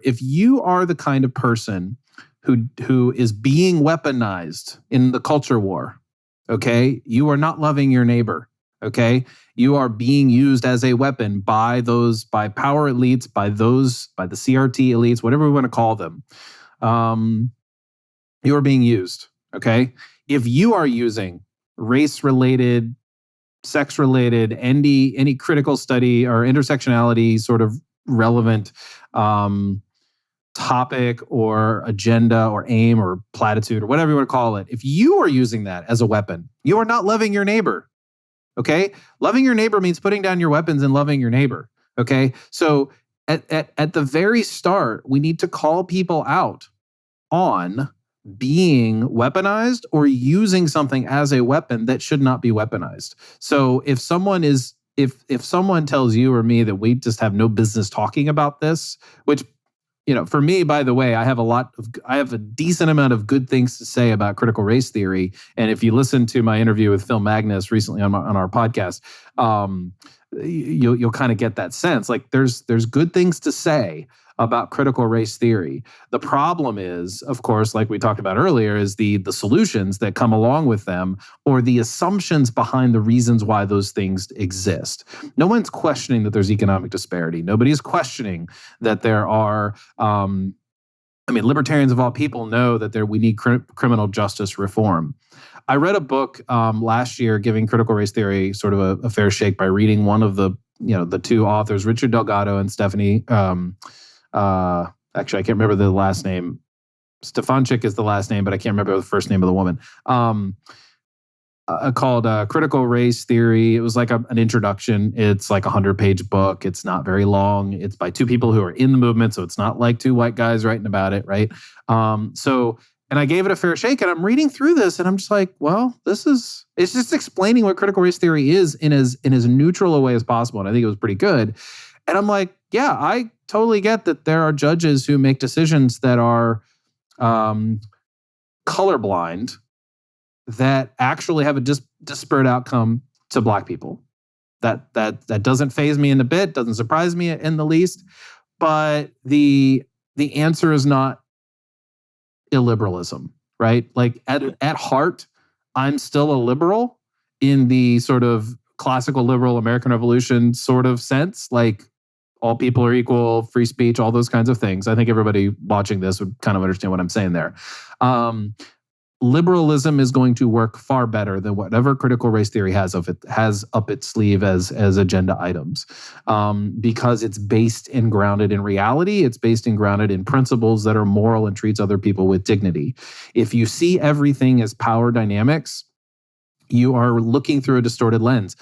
If you are the kind of person who is being weaponized in the culture war, okay, you are not loving your neighbor. Okay, you are being used as a weapon by power elites, by the CRT elites, whatever we want to call them. You are being used. Okay, if you are using race-related, sex-related, any critical study or intersectionality sort of relevant topic or agenda or aim or platitude or whatever you want to call it, if you are using that as a weapon, you are not loving your neighbor. Okay? Loving your neighbor means putting down your weapons and loving your neighbor. Okay? So at the very start, we need to call people out on being weaponized or using something as a weapon that should not be weaponized. So if someone tells you or me that we just have no business talking about this, which, for me, by the way, I have a decent amount of good things to say about critical race theory. And if you listen to my interview with Phil Magnus recently on our podcast, you'll kind of get that sense. Like there's good things to say about critical race theory. The problem is, of course, like we talked about earlier, is the solutions that come along with them or the assumptions behind the reasons why those things exist. No one's questioning that there's economic disparity. Nobody's questioning that there are, libertarians of all people know that we need criminal justice reform. I read a book last year giving critical race theory sort of a fair shake by reading one of the two authors, Richard Delgado and Stephanie, actually, I can't remember the last name. Stefanczyk is the last name, but I can't remember the first name of the woman. Called Critical Race Theory. It was like an introduction. It's like a 100-page book. It's not very long. It's by two people who are in the movement, so it's not like two white guys writing about it, right? And I gave it a fair shake, and I'm reading through this, and I'm just like, well, it's just explaining what critical race theory is in as neutral a way as possible, and I think it was pretty good. And I'm like, yeah, I totally get that there are judges who make decisions that are colorblind that actually have a disparate outcome to Black people. That doesn't faze me in a bit, doesn't surprise me in the least. But the answer is not illiberalism, right? Like at heart, I'm still a liberal in the sort of classical liberal American Revolution sort of sense, like all people are equal, free speech, all those kinds of things. I think everybody watching this would kind of understand what I'm saying there. Liberalism is going to work far better than whatever critical race theory has up its sleeve as agenda items, because it's based and grounded in reality. It's based and grounded in principles that are moral and treats other people with dignity. If you see everything as power dynamics, you are looking through a distorted lens.